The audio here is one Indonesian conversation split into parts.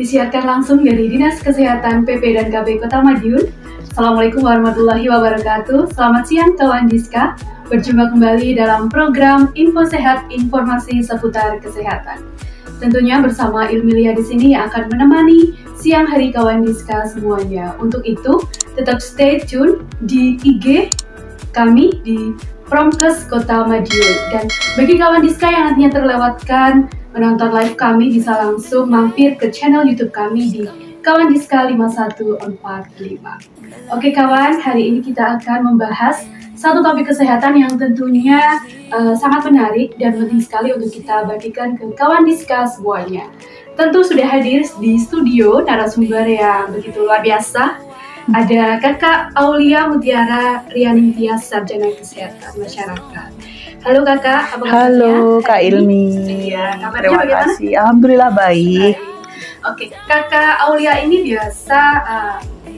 disiarkan langsung dari Dinas Kesehatan PP dan KB Kota Madiun. Assalamualaikum warahmatullahi wabarakatuh. Selamat siang kawan Diska. Berjumpa kembali dalam program Info Sehat, informasi seputar kesehatan. Tentunya bersama Ilmilia di sini yang akan menemani siang hari kawan Diska semuanya. Untuk itu, tetap stay tune di IG kami di Promkes Kota Madiun. Dan bagi kawan Diska yang nantinya terlewatkan menonton live kami, bisa langsung mampir ke channel YouTube kami di Kawan Diska 5145. Oke kawan, hari ini kita akan membahas satu topik kesehatan yang tentunya sangat menarik dan penting sekali untuk kita bagikan ke kawan Diska semuanya. Tentu sudah hadir di studio narasumber yang begitu luar biasa. Ada Kakak Aulia Mutiara Rianintia, Sarjana Kesehatan Masyarakat. Halo Kakak, apa kabarnya? Halo Kak Ilmi. Iya, kabarnya Terima bagaimana? kasih, Alhamdulillah baik. Oke, Kakak Aulia ini biasa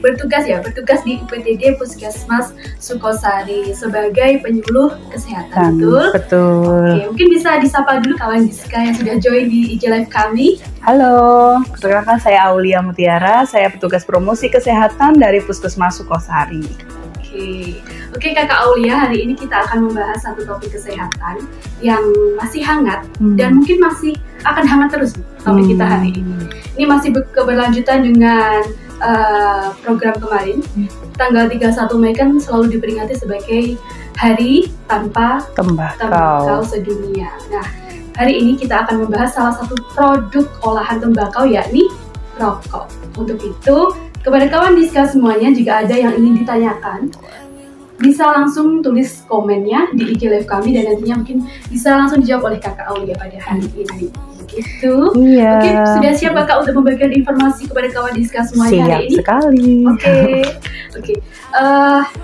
bertugas di UPTD Puskesmas Sukosari sebagai penyuluh kesehatan, betul? Betul. Oke, mungkin bisa disapa dulu kawan Diska yang sudah join di IG Live kami. Halo, perkenalkan saya Aulia Mutiara, saya petugas promosi kesehatan dari Puskesmas Sukosari. Oke Kakak Aulia, hari ini kita akan membahas satu topik kesehatan yang masih hangat dan mungkin masih akan hangat terus topik kita hari ini. Ini masih keberlanjutan dengan program kemarin. Tanggal 31 Mei kan selalu diperingati sebagai Hari Tanpa Tembakau Sedunia. Nah, hari ini kita akan membahas salah satu produk olahan tembakau, yakni rokok. Untuk itu, kepada kawan Diska semuanya, jika ada yang ingin ditanyakan, bisa langsung tulis komennya di IG Live kami dan nantinya mungkin bisa langsung dijawab oleh Kakak Aulia pada hari ini. Begitu. Iya. Oke, sudah siap Kakak untuk membagikan informasi kepada kawan Diska semuanya hari ini? Siap sekali. Oke.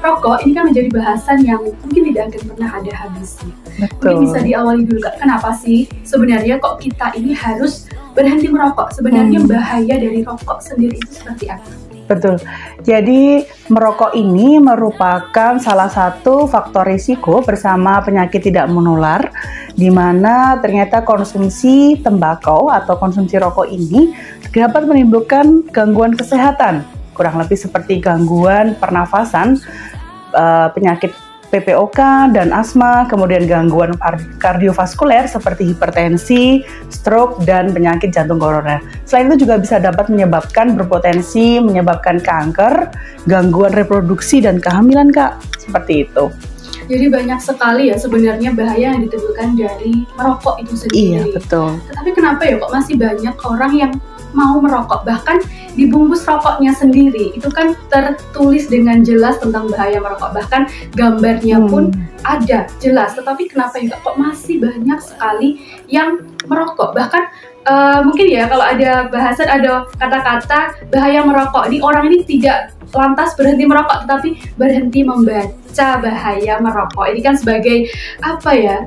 Rokok ini kan menjadi bahasan yang mungkin tidak akan pernah ada habisnya. Betul. Mungkin bisa diawali dulu Kak, kenapa sih sebenarnya kok kita ini harus berhenti merokok? Sebenarnya bahaya dari rokok sendiri itu seperti apa? Betul. Jadi merokok ini merupakan salah satu faktor risiko bersama penyakit tidak menular, di mana ternyata konsumsi tembakau atau konsumsi rokok ini dapat menimbulkan gangguan kesehatan, kurang lebih seperti gangguan pernafasan, penyakit PPOK dan asma, kemudian gangguan kardiovaskuler seperti hipertensi, stroke, dan penyakit jantung koroner. Selain itu juga bisa dapat berpotensi menyebabkan kanker, gangguan reproduksi, dan kehamilan, Kak. Seperti itu. Jadi banyak sekali ya sebenarnya bahaya yang ditimbulkan dari merokok itu sendiri. Iya, betul. Tetapi kenapa ya kok masih banyak orang yang mau merokok? Bahkan di bungkus rokoknya sendiri itu kan tertulis dengan jelas tentang bahaya merokok, bahkan gambarnya pun ada jelas. Tetapi kenapa ya kok masih banyak sekali yang merokok? Bahkan mungkin ya kalau ada bahasan, ada kata-kata bahaya merokok, ini orang ini tidak lantas berhenti merokok tetapi berhenti membaca bahaya merokok. Ini kan sebagai apa ya,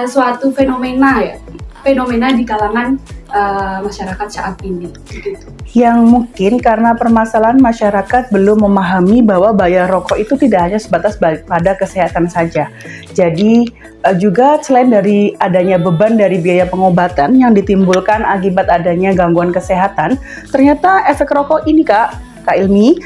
suatu fenomena di kalangan masyarakat saat ini gitu. Yang mungkin karena permasalahan masyarakat belum memahami bahwa bahaya rokok itu tidak hanya sebatas pada kesehatan saja. Jadi juga selain dari adanya beban dari biaya pengobatan yang ditimbulkan akibat adanya gangguan kesehatan, ternyata efek rokok ini Kak Ilmi,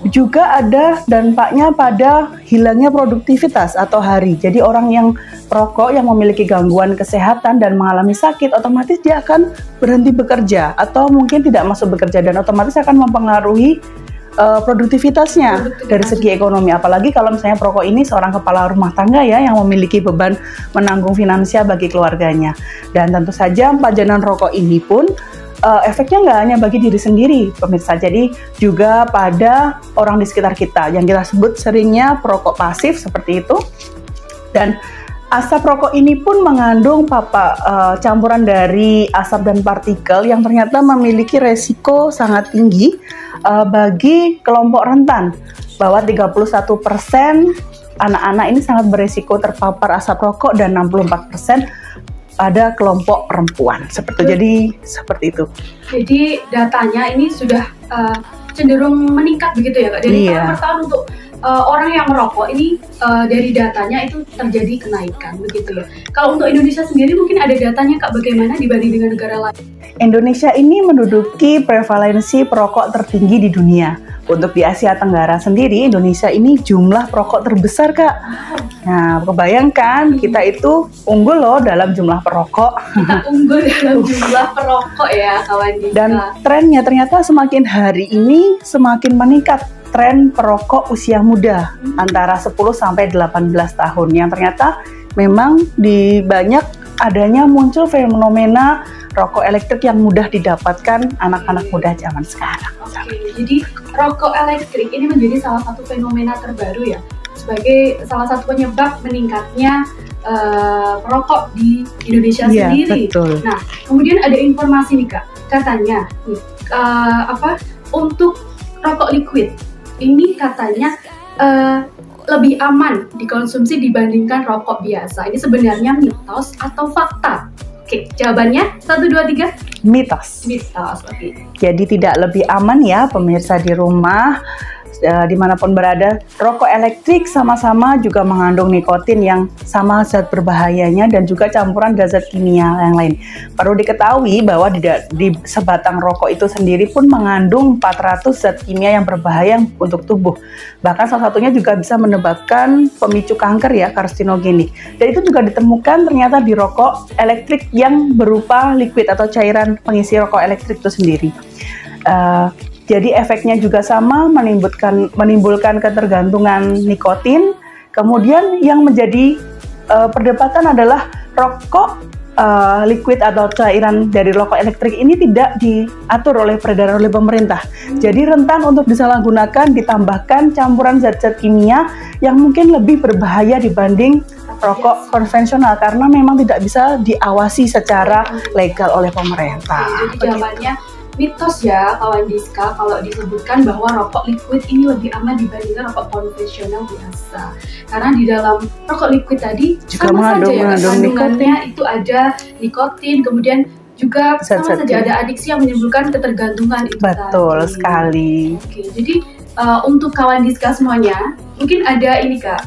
juga ada dampaknya pada hilangnya produktivitas atau hari. Jadi orang yang perokok yang memiliki gangguan kesehatan dan mengalami sakit, otomatis dia akan berhenti bekerja atau mungkin tidak masuk bekerja dan otomatis akan mempengaruhi produktivitasnya dari segi ekonomi. Apalagi kalau misalnya perokok ini seorang kepala rumah tangga ya yang memiliki beban menanggung finansial bagi keluarganya. Dan tentu saja pajanan rokok ini pun efeknya nggak hanya bagi diri sendiri, pemirsa, jadi juga pada orang di sekitar kita yang kita sebut seringnya perokok pasif seperti itu. Dan asap rokok ini pun mengandung campuran dari asap dan partikel yang ternyata memiliki resiko sangat tinggi bagi kelompok rentan, bahwa 31% anak-anak ini sangat beresiko terpapar asap rokok dan 64% pada kelompok perempuan. Jadi seperti itu. Jadi datanya ini sudah cenderung meningkat begitu ya Kak, dari tahun per tahun untuk orang yang merokok ini dari datanya itu terjadi kenaikan begitu ya. Kalau untuk Indonesia sendiri mungkin ada datanya Kak bagaimana dibanding dengan negara lain? Indonesia ini menduduki prevalensi perokok tertinggi di dunia. Untuk di Asia Tenggara sendiri, Indonesia ini jumlah perokok terbesar, Kak. Nah, kebayangkan kita itu unggul loh dalam jumlah perokok. Kita unggul dalam jumlah perokok ya, kawan Dika. Dan trennya ternyata semakin hari ini semakin meningkat. Tren perokok usia muda antara 10 sampai 18 tahun yang ternyata memang di banyak adanya muncul fenomena rokok elektrik yang mudah didapatkan anak-anak muda zaman sekarang. Oke, jadi rokok elektrik ini menjadi salah satu fenomena terbaru ya, sebagai salah satu penyebab meningkatnya perokok di Indonesia sendiri. Betul. Nah, kemudian ada informasi nih Kak, katanya untuk rokok liquid ini katanya lebih aman dikonsumsi dibandingkan rokok biasa. Ini sebenarnya mitos atau fakta? Oke, jawabannya 1, 2, 3. Mitos. Mitos, oke. Jadi tidak lebih aman ya pemirsa di rumah, dimanapun berada. Rokok elektrik sama-sama juga mengandung nikotin yang sama zat berbahayanya dan juga campuran zat kimia yang lain. Perlu diketahui bahwa di sebatang rokok itu sendiri pun mengandung 400 zat kimia yang berbahaya untuk tubuh. Bahkan salah satunya juga bisa menyebabkan pemicu kanker ya, karsinogenik. Dan itu juga ditemukan ternyata di rokok elektrik yang berupa liquid atau cairan pengisi rokok elektrik itu sendiri. Jadi efeknya juga sama, menimbulkan ketergantungan nikotin. Kemudian yang menjadi perdebatan adalah rokok liquid atau cairan dari rokok elektrik ini tidak diatur peredaran oleh pemerintah. Jadi rentan untuk disalahgunakan, ditambahkan campuran zat-zat kimia yang mungkin lebih berbahaya dibanding rokok konvensional karena memang tidak bisa diawasi secara legal oleh pemerintah. Jadi jawabannya mitos ya kawan Diska kalau disebutkan bahwa rokok liquid ini lebih aman dibandingkan rokok konvensional biasa. Karena di dalam rokok liquid tadi juga sama saja ya kandungannya itu ada nikotin, kemudian juga sama saja ada adiksi yang menimbulkan ketergantungan itu. Betul sekali. Oke, jadi untuk kawan Diska semuanya, mungkin ada ini Kak,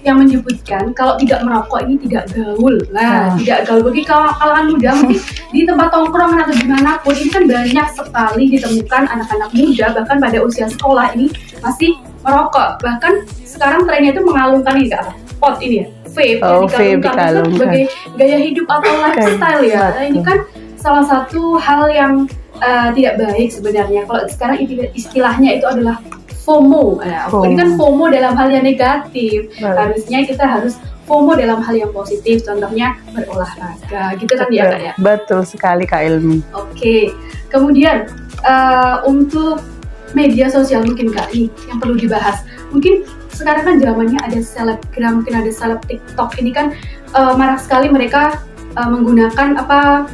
yang menyebutkan kalau tidak merokok ini tidak gaul. Nah, tidak gaul bagi kalangan muda mungkin di tempat tongkrongan atau dimanapun ini kan banyak sekali ditemukan anak-anak muda bahkan pada usia sekolah ini masih merokok. Bahkan sekarang trennya itu mengalungkan ini Kak, pot ini ya, vape yang dikalungkan itu sebagai gaya hidup atau lifestyle ya. Nah, ini kan salah satu hal yang tidak baik sebenarnya. Kalau sekarang istilahnya itu adalah FOMO. Ini kan FOMO dalam hal yang negatif. Harusnya kita harus FOMO dalam hal yang positif. Contohnya berolahraga, gitu kan ya Kak ya? Betul sekali Kak Ilmi. Oke, kemudian untuk media sosial mungkin Kak ini yang perlu dibahas. Mungkin sekarang kan zamannya ada selebgram, mungkin ada seleb TikTok. Ini kan marak sekali mereka menggunakan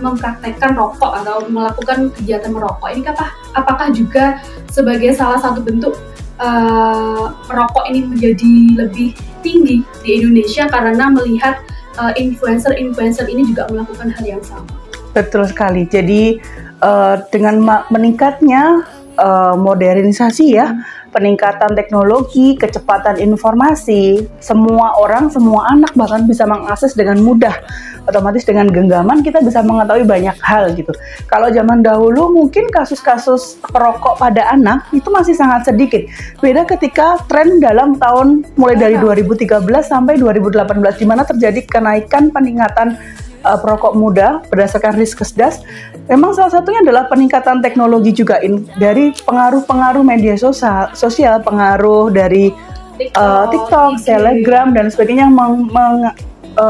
mempraktekkan rokok atau melakukan kegiatan merokok. Ini apakah juga sebagai salah satu bentuk merokok ini menjadi lebih tinggi di Indonesia karena melihat influencer ini juga melakukan hal yang sama? Betul sekali. Jadi dengan meningkatnya modernisasi ya, peningkatan teknologi, kecepatan informasi, semua orang, semua anak bahkan bisa mengakses dengan mudah. Otomatis dengan genggaman kita bisa mengetahui banyak hal gitu. Kalau zaman dahulu mungkin kasus-kasus perokok pada anak itu masih sangat sedikit. Beda ketika tren dalam tahun mulai dari 2013 sampai 2018 di mana terjadi kenaikan peningkatan perokok muda berdasarkan Riskesdas. Memang salah satunya adalah peningkatan teknologi juga dari pengaruh-pengaruh media sosial, pengaruh dari TikTok, Telegram dan sebagainya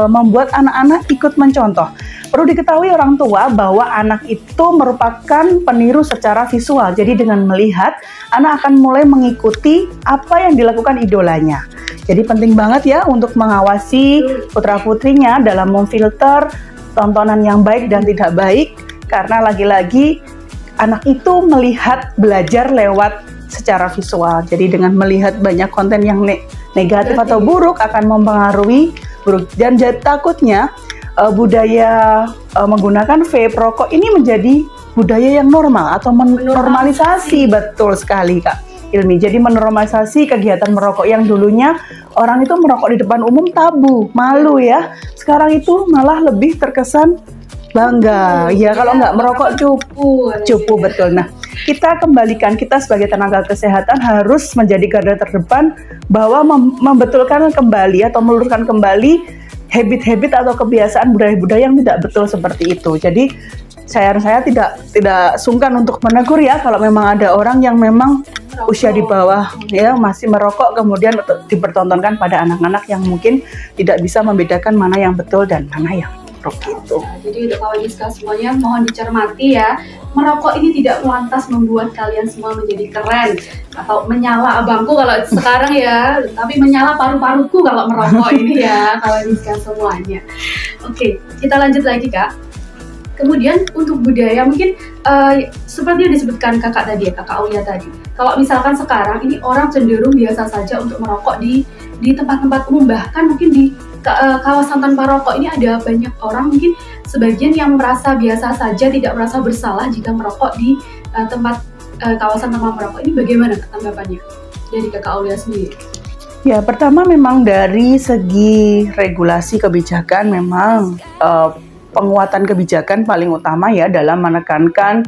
membuat anak-anak ikut mencontoh. Perlu diketahui orang tua bahwa anak itu merupakan peniru secara visual. Jadi dengan melihat, anak akan mulai mengikuti apa yang dilakukan idolanya. Jadi penting banget ya untuk mengawasi putra-putrinya dalam memfilter tontonan yang baik dan tidak baik. Karena lagi-lagi anak itu melihat belajar lewat secara visual. Jadi dengan melihat banyak konten yang negatif atau buruk akan mempengaruhi buruk. Dan takutnya budaya menggunakan vape rokok ini menjadi budaya yang normal atau menormalisasi. Betul sekali Kak. Ilmi. Jadi menormalisasi kegiatan merokok yang dulunya orang itu merokok di depan umum tabu, malu ya. Sekarang itu malah lebih terkesan bangga. Ya kalau nggak merokok cupu betul. Nah, kita kembalikan, kita sebagai tenaga kesehatan harus menjadi garda terdepan bahwa membetulkan kembali atau meluruskan kembali habit-habit atau kebiasaan budaya-budaya yang tidak betul seperti itu. Jadi saya tidak sungkan untuk menegur ya kalau memang ada orang yang memang usia di bawah ya masih merokok kemudian dipertontonkan pada anak-anak yang mungkin tidak bisa membedakan mana yang betul dan mana yang buruk gitu. Jadi untuk kawan Diska semuanya mohon dicermati ya, merokok ini tidak lantas membuat kalian semua menjadi keren atau menyala abangku kalau sekarang ya, tapi menyala paru-paruku kalau merokok ini ya kawan Diska semuanya. Oke, kita lanjut lagi Kak. Kemudian untuk budaya mungkin seperti yang disebutkan kakak tadi ya, kakak Aulia tadi. Kalau misalkan sekarang ini orang cenderung biasa saja untuk merokok di tempat-tempat umum, bahkan mungkin di kawasan tanpa rokok ini ada banyak orang mungkin sebagian yang merasa biasa saja, tidak merasa bersalah jika merokok di tempat kawasan tanpa merokok. Ini bagaimana tanggapannya dari kakak Aulia sendiri? Ya, pertama memang dari segi regulasi kebijakan memang penguatan kebijakan paling utama ya dalam menekankan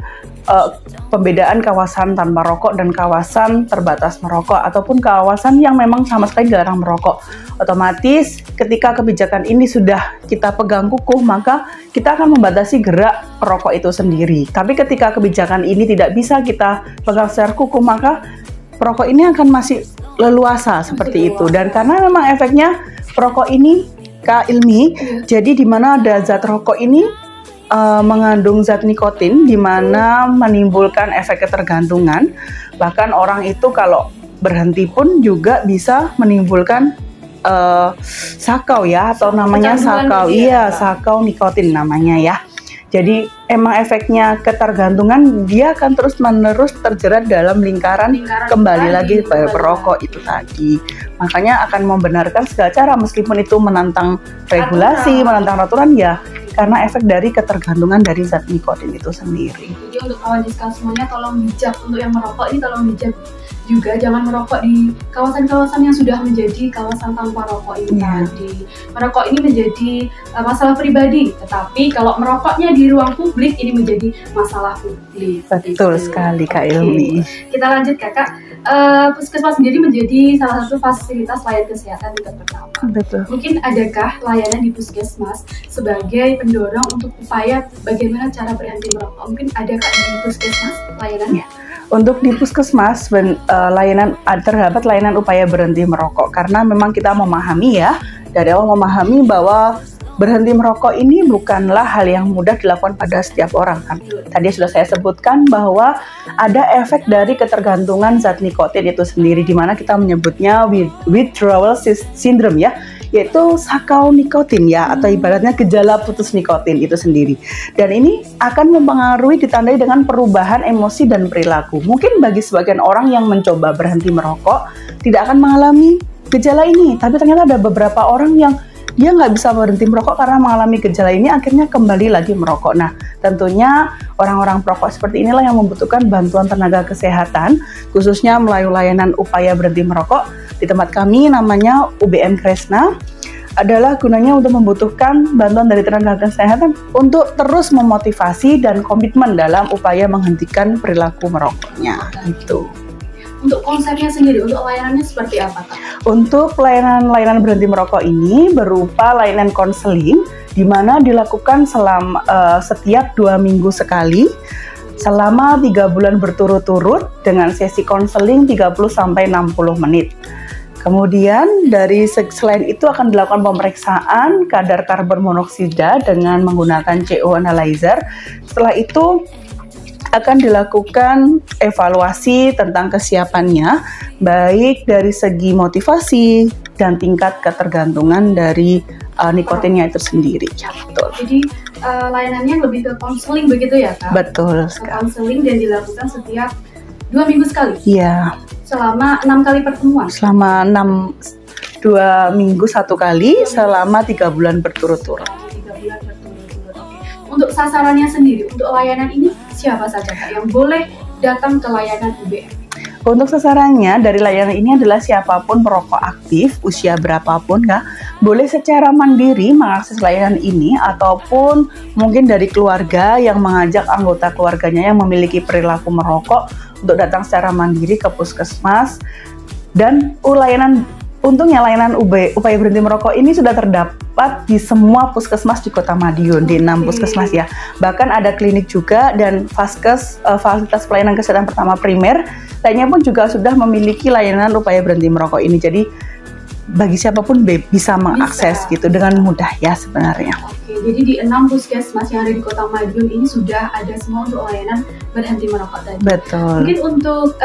pembedaan kawasan tanpa rokok dan kawasan terbatas merokok ataupun kawasan yang memang sama sekali dilarang merokok. Otomatis ketika kebijakan ini sudah kita pegang kukuh, maka kita akan membatasi gerak perokok itu sendiri. Tapi ketika kebijakan ini tidak bisa kita pegang secara kukuh, maka perokok ini akan masih leluasa seperti itu. Dan karena memang efeknya perokok ini Kak Ilmi, jadi di mana ada zat rokok ini mengandung zat nikotin, di mana menimbulkan efek ketergantungan. Bahkan orang itu kalau berhenti pun juga bisa menimbulkan sakau ya, atau namanya sakau. Iya, sakau nikotin namanya ya. Jadi emang efeknya ketergantungan, dia akan terus-menerus terjerat dalam lingkaran kembali lagi perokok itu tadi. Makanya akan membenarkan segala cara meskipun itu menantang regulasi, menantang aturan ya, karena efek dari ketergantungan dari zat nikotin itu sendiri. Jadi untuk kawan Diska semuanya tolong bijak, untuk yang merokok ini tolong bijak juga, jangan merokok di kawasan-kawasan yang sudah menjadi kawasan tanpa rokok ini tadi. Merokok ini menjadi masalah pribadi, tetapi kalau merokoknya di ruang publik ini menjadi masalah publik. Betul sekali Kak Ilmi. Kita lanjut Kakak. Puskesmas sendiri menjadi salah satu fasilitas layanan kesehatan tingkat pertama. Betul. Mungkin adakah layanan di puskesmas sebagai pendorong untuk upaya bagaimana cara berhenti merokok? Mungkin adakah di puskesmas layanannya? Untuk di puskesmas layanan terdapat layanan upaya berhenti merokok karena memang kita memahami ya, dari awal memahami bahwa berhenti merokok ini bukanlah hal yang mudah dilakukan pada setiap orang kan. Tadi sudah saya sebutkan bahwa ada efek dari ketergantungan zat nikotin itu sendiri, di mana kita menyebutnya withdrawal syndrome ya, yaitu sakau nikotin ya, atau ibaratnya gejala putus nikotin itu sendiri. Dan ini akan mempengaruhi, ditandai dengan perubahan emosi dan perilaku. Mungkin bagi sebagian orang yang mencoba berhenti merokok tidak akan mengalami gejala ini, tapi ternyata ada beberapa orang yang dia nggak bisa berhenti merokok karena mengalami gejala ini, akhirnya kembali lagi merokok. Nah, tentunya orang-orang perokok seperti inilah yang membutuhkan bantuan tenaga kesehatan, khususnya melalui layanan upaya berhenti merokok di tempat kami namanya UBM Kresna, adalah gunanya untuk membutuhkan bantuan dari tenaga kesehatan untuk terus memotivasi dan komitmen dalam upaya menghentikan perilaku merokoknya. Itu. Untuk konsepnya sendiri, untuk layanannya seperti apa Kak? Untuk layanan berhenti merokok ini berupa layanan konseling, di mana dilakukan setiap 2 minggu sekali, selama 3 bulan berturut-turut dengan sesi konseling 30-60 menit. Kemudian selain itu akan dilakukan pemeriksaan kadar karbon monoksida dengan menggunakan CO analyzer. Setelah itu akan dilakukan evaluasi tentang kesiapannya, baik dari segi motivasi dan tingkat ketergantungan dari nikotinnya itu sendiri. Ya, betul. Jadi layanannya lebih ke konseling begitu ya Kak? Betul sekali. Konseling dan dilakukan setiap 2 minggu sekali? Iya. Selama 6 kali pertemuan? Selama 2 minggu 1 kali, selama 3 bulan berturut-turut. Untuk sasarannya sendiri, untuk layanan ini siapa saja Kak yang boleh datang ke layanan UBM? Untuk sasarannya dari layanan ini adalah siapapun perokok aktif, usia berapapun Kak, boleh secara mandiri mengakses layanan ini ataupun mungkin dari keluarga yang mengajak anggota keluarganya yang memiliki perilaku merokok untuk datang secara mandiri ke puskesmas. Dan untungnya layanan upaya berhenti merokok ini sudah terdapat di semua puskesmas di Kota Madiun, di 6 puskesmas ya. Bahkan ada klinik juga dan Vaskes, fasilitas pelayanan kesehatan pertama primer lainnya pun juga sudah memiliki layanan upaya berhenti merokok ini. Jadi bagi siapapun bisa mengakses gitu dengan mudah ya sebenarnya. Oke, jadi di 6 puskesmas yang ada di Kota Madiun ini sudah ada semua untuk layanan berhenti merokok tadi. Betul. Mungkin untuk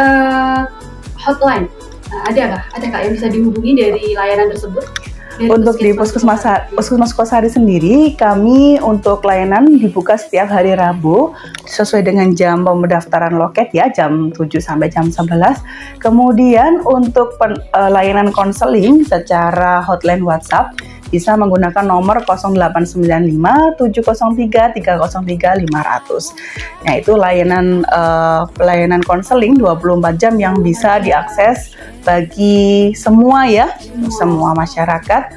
hotline, ada kak yang bisa dihubungi dari layanan tersebut? Untuk di Puskesmas Kosari sendiri, kami untuk layanan dibuka setiap hari Rabu sesuai dengan jam pendaftaran loket ya, jam 7 sampai jam 11. Kemudian untuk layanan konseling secara hotline WhatsApp bisa menggunakan nomor 0895 703 303 500. Nah, itu layanan konseling 24 jam yang bisa diakses bagi semua ya, semua masyarakat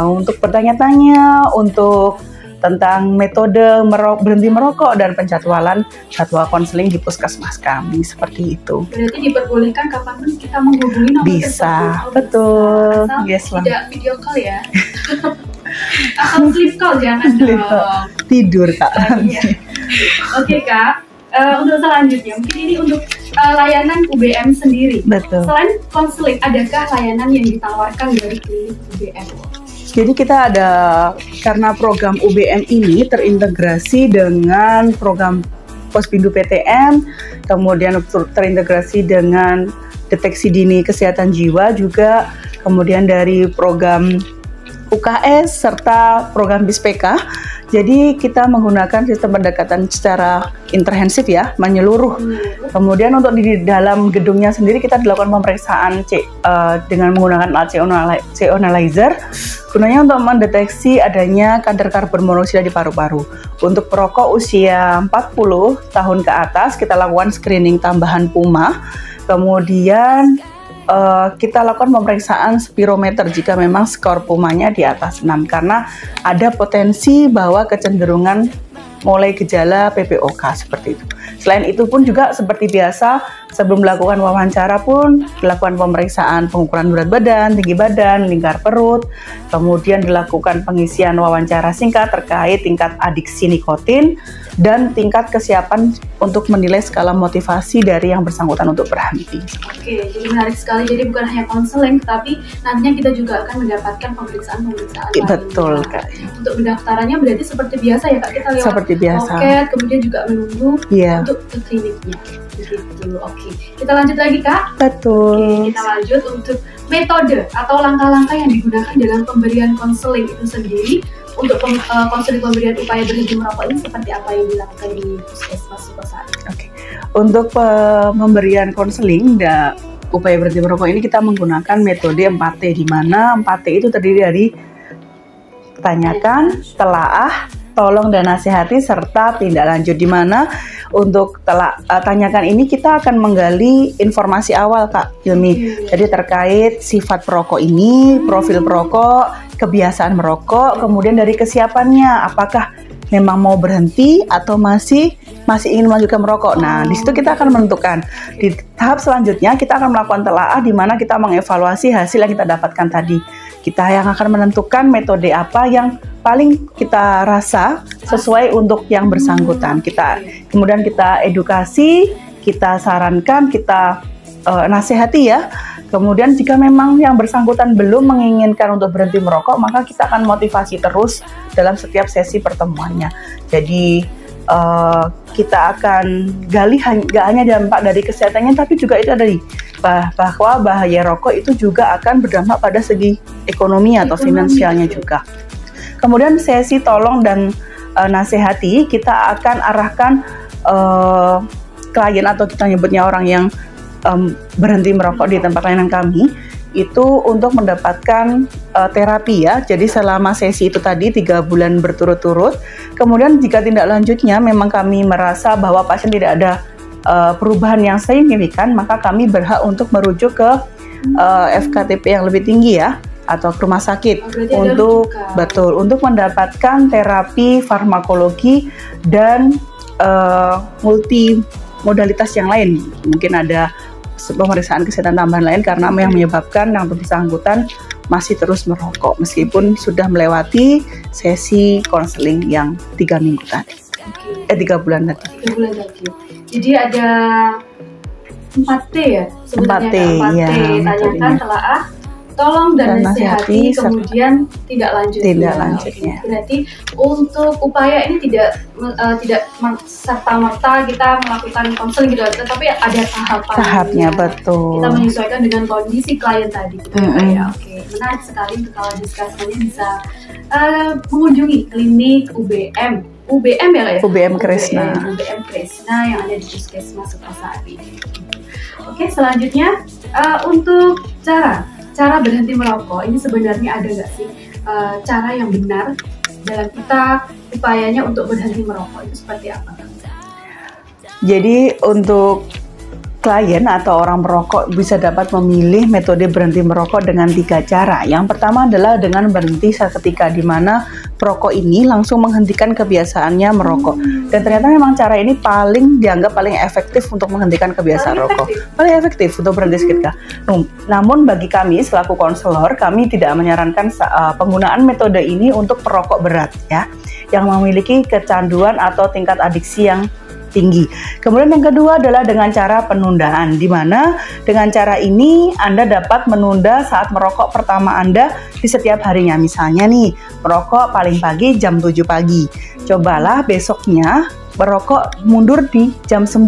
untuk bertanya-tanya untuk tentang metode berhenti merokok dan penjadwalan jadwal konseling di puskesmas kami seperti itu. Berarti diperbolehkan kapanpun kita menghubungi nomor bisa, tersebut. betul. Asal Yes, tidak video call ya. Atau sleep call jangan dong. Tidur Kak. Iya. Oke Kak, untuk selanjutnya mungkin ini untuk layanan UBM sendiri. Betul. Selain konseling, adakah layanan yang ditawarkan dari klinik UBM? Jadi kita ada, karena program UBM ini terintegrasi dengan program Posbindu PTN, kemudian terintegrasi dengan deteksi dini kesehatan jiwa juga, kemudian dari program UKS serta program BISPK. Jadi kita menggunakan sistem pendekatan secara komprehensif ya, menyeluruh. Kemudian untuk di dalam gedungnya sendiri kita dilakukan pemeriksaan dengan menggunakan alat CO analyzer, gunanya untuk mendeteksi adanya kadar karbon monoksida di paru-paru. Untuk perokok usia 40 tahun ke atas kita lakukan screening tambahan PUMA. Kemudian kita lakukan pemeriksaan spirometer jika memang skor PUMA-nya di atas 6 karena ada potensi bahwa kecenderungan mulai gejala PPOK seperti itu. Selain itu pun juga seperti biasa sebelum melakukan wawancara pun dilakukan pemeriksaan pengukuran berat badan, tinggi badan, lingkar perut, kemudian dilakukan pengisian wawancara singkat terkait tingkat adiksi nikotin dan tingkat kesiapan untuk menilai skala motivasi dari yang bersangkutan untuk berhenti. Oke, jadi menarik sekali. Jadi bukan hanya konseling, tapi nantinya kita juga akan mendapatkan pemeriksaan Betul, lainnya. Kak. Untuk mendaftarannya berarti seperti biasa ya Kak, kita lewat seperti biasa. loket, kemudian juga menunggu untuk ke kliniknya. Begitu. Oke, kita lanjut lagi Kak. Betul. Oke, kita lanjut untuk metode atau langkah-langkah yang digunakan dalam pemberian konseling itu sendiri. Untuk konseling pemberian upaya berhenti merokok ini seperti apa yang dilakukan di Puskesmas Sukosari? Oke. Untuk pemberian konseling upaya berhenti merokok ini kita menggunakan metode 4T, di mana 4T itu terdiri dari tanyakan, telaah, tolong dan nasihati serta tindak lanjut, di mana untuk tanyakan ini kita akan menggali informasi awal Kak Hilmi. Jadi terkait sifat perokok ini, profil perokok, kebiasaan merokok, kemudian dari kesiapannya, apakah memang mau berhenti atau masih ingin melanjutkan merokok. Nah, di situ kita akan menentukan. Di tahap selanjutnya kita akan melakukan telaah, di mana kita mengevaluasi hasil yang kita dapatkan tadi. Kita yang akan menentukan metode apa yang paling kita rasa sesuai untuk yang bersangkutan. Kemudian kita edukasi, kita sarankan, kita nasihati ya. Kemudian jika memang yang bersangkutan belum menginginkan untuk berhenti merokok, maka kita akan motivasi terus dalam setiap sesi pertemuannya. Jadi kita akan gali gak hanya dampak dari kesehatannya, tapi juga itu dari bahwa bahaya rokok itu juga akan berdampak pada segi ekonomi atau finansialnya juga. Kemudian sesi tolong dan nasihati, kita akan arahkan klien atau kita nyebutnya orang yang berhenti merokok di tempat layanan kami itu untuk mendapatkan terapi ya. Jadi selama sesi itu tadi 3 bulan berturut-turut. Kemudian jika tindak lanjutnya memang kami merasa bahwa pasien tidak ada perubahan yang signifikan, maka kami berhak untuk merujuk ke FKTP yang lebih tinggi ya, atau ke rumah sakit untuk untuk mendapatkan terapi farmakologi dan multi modalitas yang lain. Mungkin ada pemeriksaan kesehatan tambahan lain karena yang menyebabkan yang bersangkutan masih terus merokok meskipun sudah melewati sesi konseling yang 3 minggu tadi. 3 bulan tadi. 3 bulan tadi. Jadi ada 4T ya? 4T, ya. Tanyakan, telaah, tolong dan nasihati, kemudian tidak lanjutnya. Berarti untuk upaya ini tidak serta-merta kita melakukan konseling gitu, tetapi ada tahapnya. Betul. Kita menyesuaikan dengan kondisi klien tadi gitu ya. Oke, menarik sekali untuk kalau diskusinya bisa mengunjungi klinik UBM ya Kak ya? UBM Kresna yang ada di Puskesmas Sukasari. Oke, selanjutnya untuk cara berhenti merokok ini sebenarnya ada nggak sih cara yang benar dalam kita upayanya untuk berhenti merokok itu seperti apa? Jadi untuk klien atau orang merokok bisa dapat memilih metode berhenti merokok dengan 3 cara. Yang pertama adalah dengan berhenti seketika, di mana perokok ini langsung menghentikan kebiasaannya merokok. Dan ternyata memang cara ini dianggap paling efektif untuk menghentikan kebiasaan rokok. Paling efektif untuk berhenti seketika. Namun bagi kami selaku konselor, kami tidak menyarankan penggunaan metode ini untuk perokok berat ya, yang memiliki kecanduan atau tingkat adiksi yang tinggi. Kemudian yang kedua adalah dengan cara penundaan, di mana dengan cara ini Anda dapat menunda saat merokok pertama Anda di setiap harinya. Misalnya nih, merokok paling pagi jam 7 pagi. Cobalah besoknya merokok mundur di jam 9.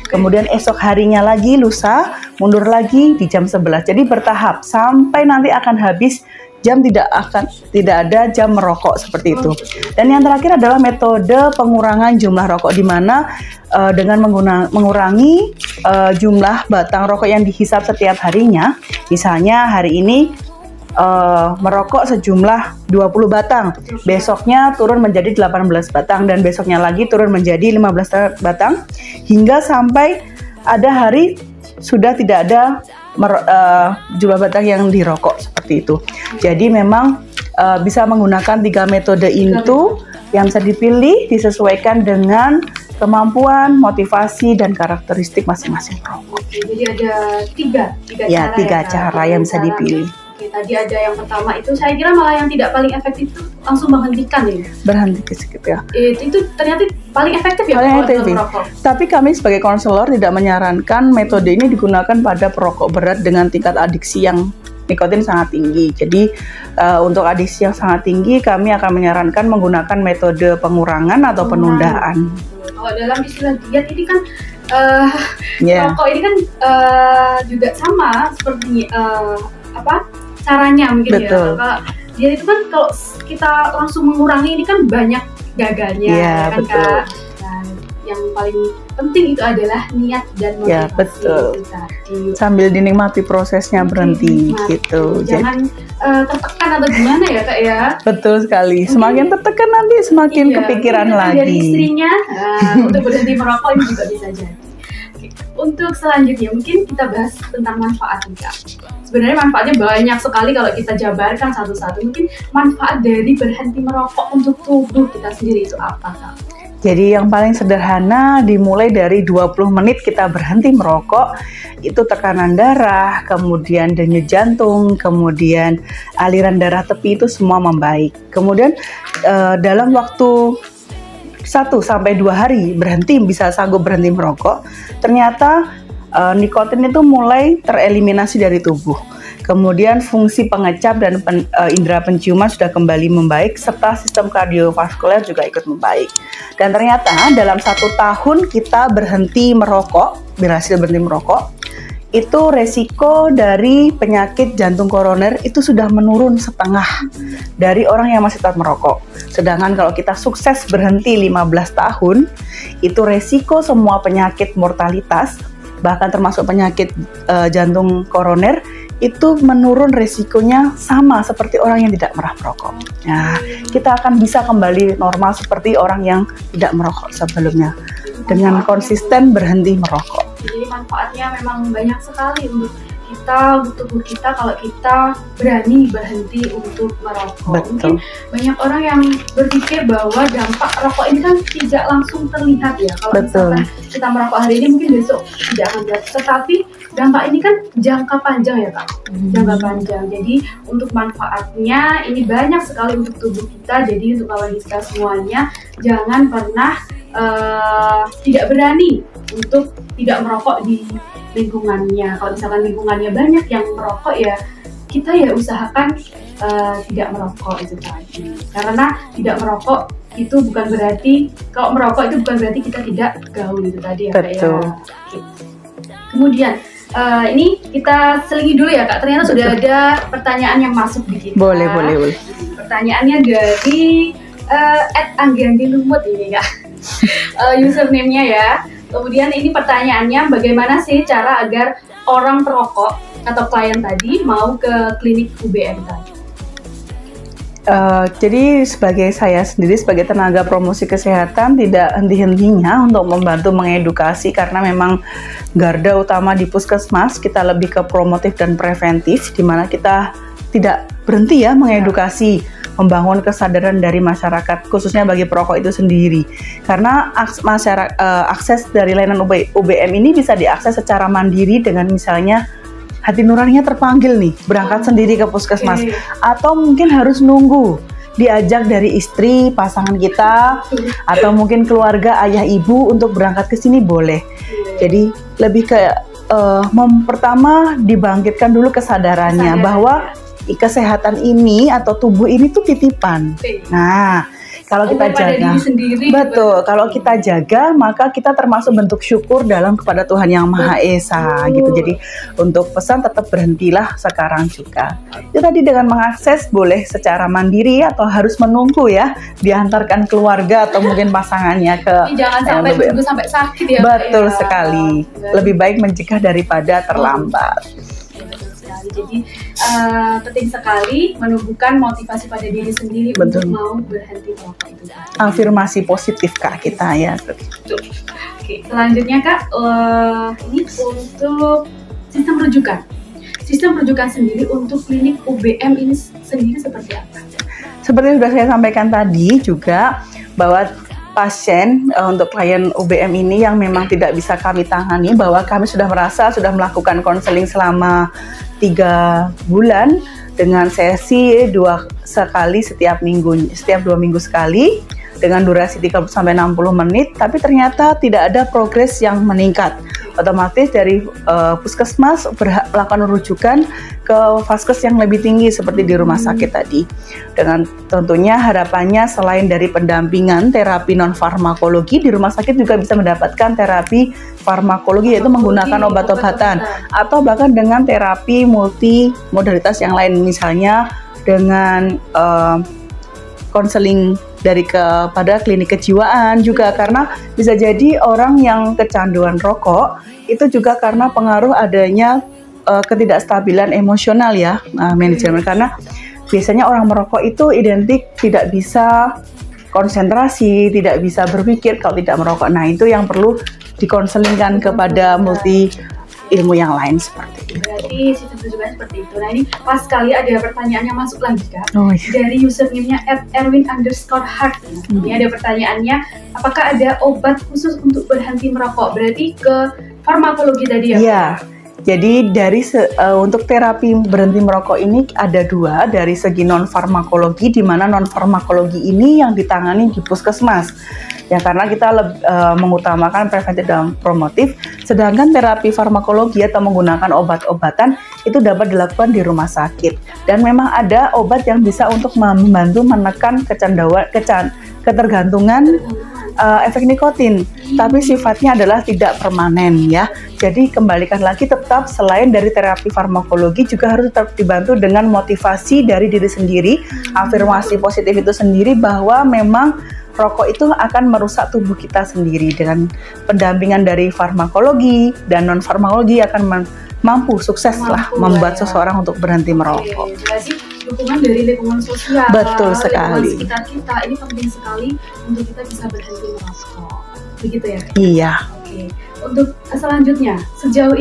Kemudian esok harinya lagi, lusa, mundur lagi di jam 11. Jadi bertahap sampai nanti akan habis jam, tidak ada jam merokok seperti itu. Dan yang terakhir adalah metode pengurangan jumlah rokok, di mana dengan mengurangi jumlah batang rokok yang dihisap setiap harinya. Misalnya hari ini merokok sejumlah 20 batang, besoknya turun menjadi 18 batang, dan besoknya lagi turun menjadi 15 batang, hingga sampai ada hari sudah tidak ada jumlah batang yang dirokok seperti itu. Jadi memang bisa menggunakan 3 metode itu yang bisa dipilih disesuaikan dengan kemampuan, motivasi, dan karakteristik masing-masing perokok. Jadi ada tiga cara yang bisa dipilih. Oke, tadi ada yang pertama itu saya kira malah yang tidak paling efektif itu langsung menghentikan ya. Berhenti seketika. Itu ternyata paling efektif ya. Paling efektif. Tapi kami sebagai konselor tidak menyarankan metode ini digunakan pada perokok berat dengan tingkat adiksi yang nikotin sangat tinggi. Jadi untuk adiksi yang sangat tinggi kami akan menyarankan menggunakan metode pengurangan atau penundaan. Kalau dalam istilah diet ini kan rokok ini kan juga sama seperti caranya mungkin. Betul. Ya. Kalau dia itu kan kalau kita langsung mengurangi ini kan banyak gagalnya, ya, kan betul. Kak. Dan yang paling penting itu adalah niat dan motivasi. Ya, betul. Sambil dinikmati prosesnya berhenti gitu. Jangan tertekan atau gimana ya Kak ya. Betul sekali. Semakin tertekan nanti semakin kepikiran lagi. Dari istrinya untuk berhenti merokok ini juga bisa jadi. Untuk selanjutnya mungkin kita bahas tentang manfaat nih Kak. Sebenarnya manfaatnya banyak sekali kalau kita jabarkan satu-satu. Mungkin manfaat dari berhenti merokok untuk tubuh kita sendiri itu apa Kak? Jadi yang paling sederhana dimulai dari 20 menit kita berhenti merokok, itu tekanan darah, kemudian denyut jantung, kemudian aliran darah tepi itu semua membaik. Kemudian dalam waktu 1-2 hari bisa sanggup berhenti merokok, ternyata nikotin itu mulai tereliminasi dari tubuh. Kemudian fungsi pengecap dan indera penciuman sudah kembali membaik, serta sistem kardiovaskuler juga ikut membaik. Dan ternyata dalam 1 tahun kita berhenti merokok, berhasil berhenti merokok, itu resiko dari penyakit jantung koroner itu sudah menurun setengah dari orang yang masih tetap merokok. Sedangkan kalau kita sukses berhenti 15 tahun, itu resiko semua penyakit mortalitas, bahkan termasuk penyakit jantung koroner, itu menurun resikonya sama seperti orang yang tidak pernah merokok. Nah, kita akan bisa kembali normal seperti orang yang tidak merokok sebelumnya. dengan konsisten berhenti merokok. Jadi manfaatnya memang banyak sekali untuk kita, untuk tubuh kita kalau kita berani berhenti untuk merokok. Betul. Mungkin banyak orang yang berpikir bahwa dampak rokok ini kan tidak langsung terlihat ya. Kalau misalkan kita merokok hari ini mungkin besok tidak akan terlihat. Tetapi dampak ini kan jangka panjang ya Kak, jangka panjang. Jadi untuk manfaatnya ini banyak sekali untuk tubuh kita. Jadi untuk kawan Diska semuanya jangan pernah tidak berani untuk tidak merokok di lingkungannya. Kalau misalkan lingkungannya banyak yang merokok ya kita ya usahakan tidak merokok itu tadi. Karena tidak merokok itu bukan berarti, kalau merokok itu bukan berarti kita tidak gaul itu tadi ya Kak ya. Oke. Kemudian ini kita selingi dulu ya Kak. Ternyata sudah ada pertanyaan yang masuk di kita. Boleh. Pertanyaannya dari @anggianggi lumut ini Kak. Username-nya ya. Kemudian ini pertanyaannya, bagaimana sih cara agar orang perokok atau klien tadi mau ke klinik UBM tadi? Jadi sebagai saya sendiri sebagai tenaga promosi kesehatan tidak henti-hentinya untuk membantu mengedukasi, karena memang garda utama di puskesmas kita lebih ke promotif dan preventif, di mana kita tidak berhenti ya mengedukasi, membangun kesadaran dari masyarakat khususnya bagi perokok itu sendiri. Karena akses dari layanan UBM ini bisa diakses secara mandiri dengan misalnya hati nuraninya terpanggil nih berangkat sendiri ke puskesmas, atau mungkin harus nunggu diajak dari istri, pasangan kita, atau mungkin keluarga ayah ibu untuk berangkat ke sini boleh. Jadi lebih ke pertama dibangkitkan dulu kesadarannya bahwa kesehatan ini atau tubuh ini tuh titipan. Nah, kalau kita jaga, kalau kita jaga, maka kita termasuk bentuk syukur dalam kepada Tuhan Yang Maha Esa gitu. Jadi untuk pesan tetap berhentilah sekarang juga. Itu tadi dengan mengakses boleh secara mandiri atau harus menunggu ya, diantarkan keluarga atau mungkin pasangannya ke. Jangan sampai tunggu sampai sakit ya. Betul sekali. Lebih baik mencegah daripada terlambat. Jadi penting sekali menumbuhkan motivasi pada diri sendiri untuk mau berhenti merokok itu. Afirmasi positif Kak kita ya. Oke, selanjutnya Kak, ini untuk sistem rujukan. Sistem rujukan sendiri untuk klinik UBM ini sendiri seperti apa? Seperti yang sudah saya sampaikan tadi juga, bahwa pasien untuk klien UBM ini yang memang tidak bisa kami tangani, bahwa kami sudah melakukan konseling selama 3 bulan dengan sesi 2 kali setiap 2 minggu sekali dengan durasi 30-60 menit, tapi ternyata tidak ada progres yang meningkat. Otomatis dari puskesmas melakukan rujukan ke vaskes yang lebih tinggi seperti di rumah sakit tadi. Dengan tentunya harapannya selain dari pendampingan terapi non farmakologi, di rumah sakit juga bisa mendapatkan terapi farmakologi, yaitu menggunakan obat-obatan atau bahkan dengan terapi multi modalitas yang lain, misalnya dengan konseling kepada klinik kejiwaan juga, karena bisa jadi orang yang kecanduan rokok itu juga karena pengaruh adanya ketidakstabilan emosional ya, manajemen. Karena biasanya orang merokok itu identik tidak bisa konsentrasi, tidak bisa berpikir kalau tidak merokok. Nah, itu yang perlu dikonselingkan kepada multi ilmu yang lain seperti itu. Berarti sistem rujukan seperti itu. Nah, ini pas sekali ada pertanyaan yang masuk lagi Kak, dari username-nya @erwin_heart. Ini ada pertanyaannya, apakah ada obat khusus untuk berhenti merokok? Berarti ke farmakologi tadi ya? Iya. Jadi untuk terapi berhenti merokok ini ada 2, dari segi non farmakologi, di mana non farmakologi ini yang ditangani di puskesmas. Ya, karena kita mengutamakan preventif dan promotif, sedangkan terapi farmakologi atau menggunakan obat-obatan itu dapat dilakukan di rumah sakit. Dan memang ada obat yang bisa untuk membantu menekan ketergantungan efek nikotin, tapi sifatnya adalah tidak permanen ya. Jadi kembalikan lagi, tetap selain dari terapi farmakologi juga harus tetap dibantu dengan motivasi dari diri sendiri, afirmasi positif itu sendiri, bahwa memang rokok itu akan merusak tubuh kita sendiri. Dengan pendampingan dari farmakologi dan non farmakologi akan mampu membuat seseorang untuk berhenti merokok. Jadi dukungan dari lingkungan sosial, betul sekali. Lingkungan sekitar kita ini penting sekali untuk kita bisa berhenti merokok. begitu ya? Iya. Oke. Untuk selanjutnya, sejauh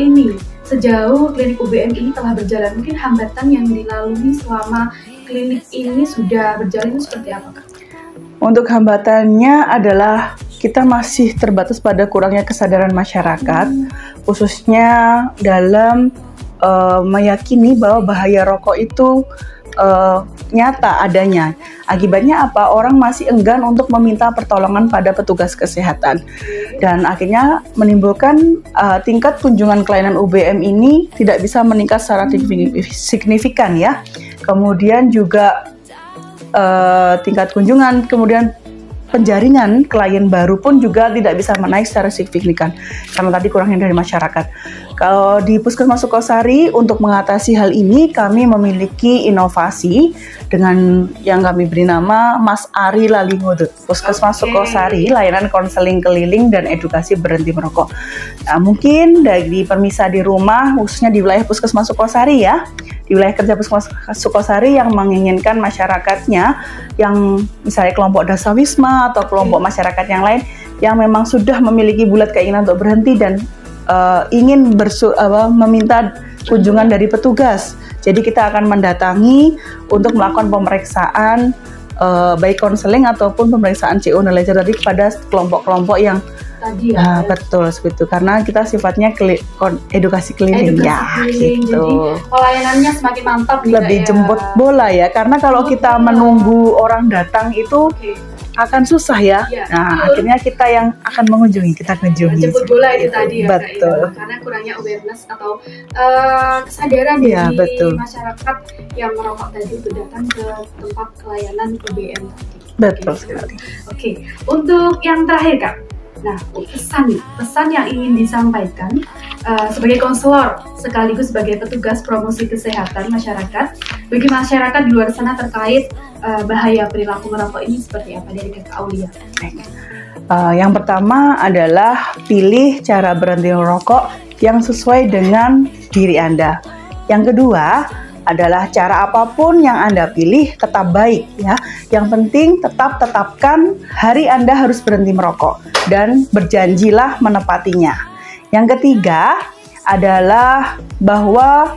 klinik UBM ini telah berjalan, mungkin hambatan yang dilalui selama klinik ini sudah berjalan itu seperti apa, Kak? Untuk hambatannya adalah kita masih terbatas pada kurangnya kesadaran masyarakat, khususnya dalam meyakini bahwa bahaya rokok itu nyata adanya. Akibatnya apa? Orang masih enggan untuk meminta pertolongan pada petugas kesehatan, dan akhirnya menimbulkan tingkat kunjungan kelainan UBM ini tidak bisa meningkat secara signifikan ya. Kemudian juga tingkat kunjungan, kemudian penjaringan klien baru pun juga tidak bisa menaik secara signifikan karena tadi kurangnya dari masyarakat. Kalau di Puskesmas Sukosari, untuk mengatasi hal ini kami memiliki inovasi dengan yang kami beri nama Mas Ari Lalingudut. Puskesmas Sukosari, layanan konseling keliling dan edukasi berhenti merokok. Nah, mungkin dari pemirsa di rumah, khususnya di wilayah Puskesmas Sukosari ya, di wilayah kerja Puskesmas Sukosari yang menginginkan masyarakatnya yang misalnya kelompok dasawisma atau kelompok masyarakat yang lain yang memang sudah memiliki bulat keinginan untuk berhenti dan ingin meminta kunjungan dari petugas. Jadi kita akan mendatangi untuk melakukan pemeriksaan baik konseling ataupun pemeriksaan CO Knowledge tadi kepada kelompok-kelompok yang tadi ya. Betul seperti itu, karena kita sifatnya edukasi keliling ya gitu. Jadi pelayanannya semakin mantap nih, lebih jemput bola ya, karena kalau kita menunggu orang datang itu akan susah ya. Nah, akhirnya kita yang akan mengunjungi, kita kunjungi. Jemput bola itu tadi ya. Betul. Kak, ya. Karena kurangnya awareness atau kesadaran dari masyarakat yang merokok tadi untuk datang ke tempat pelayanan UBM tadi. Betul sekali. Oke, untuk yang terakhir Kak. Nah, pesan yang ingin disampaikan sebagai konselor sekaligus sebagai petugas promosi kesehatan masyarakat bagi masyarakat di luar sana terkait bahaya perilaku merokok ini seperti apa dari Kakak Aulia? Yang pertama adalah pilih cara berhenti merokok yang sesuai dengan diri Anda. Yang kedua adalah cara apapun yang Anda pilih tetap baik ya. Yang penting tetapkan hari Anda harus berhenti merokok dan berjanjilah menepatinya. Yang ketiga adalah bahwa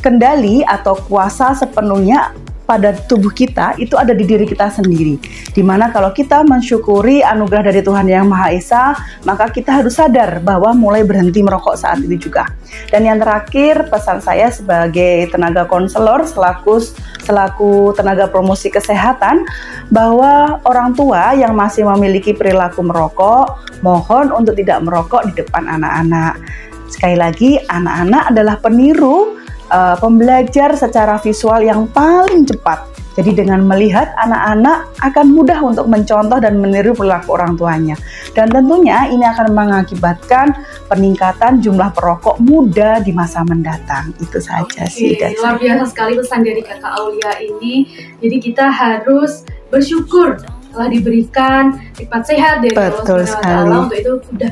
kendali atau kuasa sepenuhnya pada tubuh kita itu ada di diri kita sendiri. Dimana kalau kita mensyukuri anugerah dari Tuhan Yang Maha Esa, maka kita harus sadar bahwa mulai berhenti merokok saat itu juga. Dan yang terakhir, pesan saya sebagai tenaga konselor selaku tenaga promosi kesehatan, bahwa orang tua yang masih memiliki perilaku merokok, mohon untuk tidak merokok di depan anak-anak. Sekali lagi, anak-anak adalah peniru pembelajar secara visual yang paling cepat. Jadi dengan melihat, anak-anak akan mudah untuk mencontoh dan meniru perilaku orang tuanya. Dan tentunya ini akan mengakibatkan peningkatan jumlah perokok muda di masa mendatang. Itu saja sih. Luar biasa sekali pesan dari Kakak Aulia ini. Jadi kita harus bersyukur telah diberikan nikmat sehat dari Allah SWT. Untuk itu sudah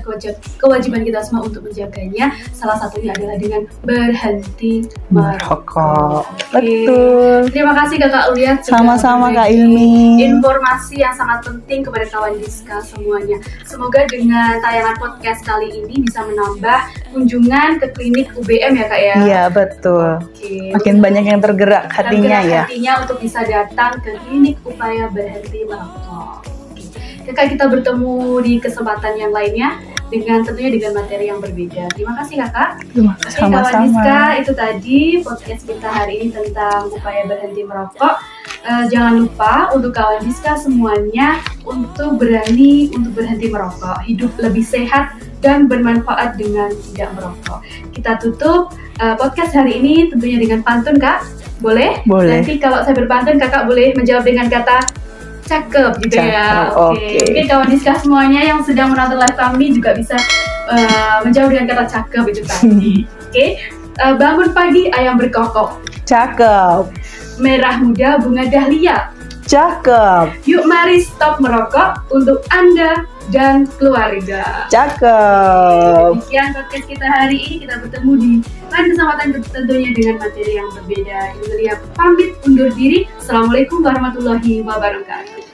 kewajiban kita semua untuk menjaganya. Salah satunya adalah dengan berhenti merokok. Betul. Terima kasih Kakak Aulia. Sama-sama Kak Ilmi. Informasi yang sangat penting kepada kawan Diska semuanya. Semoga dengan tayangan podcast kali ini bisa menambah kunjungan ke klinik UBM ya Kak ya. Iya betul. Makin banyak yang tergerak hatinya ya. Hatinya untuk bisa datang ke klinik upaya berhenti merokok. Kakak, kita bertemu di kesempatan yang lainnya tentunya dengan materi yang berbeda. Terima kasih Kakak. Sama-sama. Kawan Diska, itu tadi podcast kita hari ini tentang upaya berhenti merokok. Jangan lupa untuk kawan Diska semuanya untuk berani untuk berhenti merokok, hidup lebih sehat dan bermanfaat dengan tidak merokok. Kita tutup podcast hari ini tentunya dengan pantun Kak. Boleh? Boleh. Nanti kalau saya berpantun Kakak boleh menjawab dengan kata cakep gitu ya. Oke. Mungkin kawan Diska semuanya yang sedang menonton live kami juga bisa menjawab dengan kata cakep itu tadi. Oke. Bangun pagi ayam berkokok. Cakep. Merah muda bunga dahlia. Cakep. Yuk mari stop merokok untuk Anda dan keluarga. Cakep. Demikian podcast kita hari ini. Kita bertemu di lain kesempatan tentunya dengan materi yang berbeda. Yulia pamit undur diri. Assalamualaikum warahmatullahi wabarakatuh.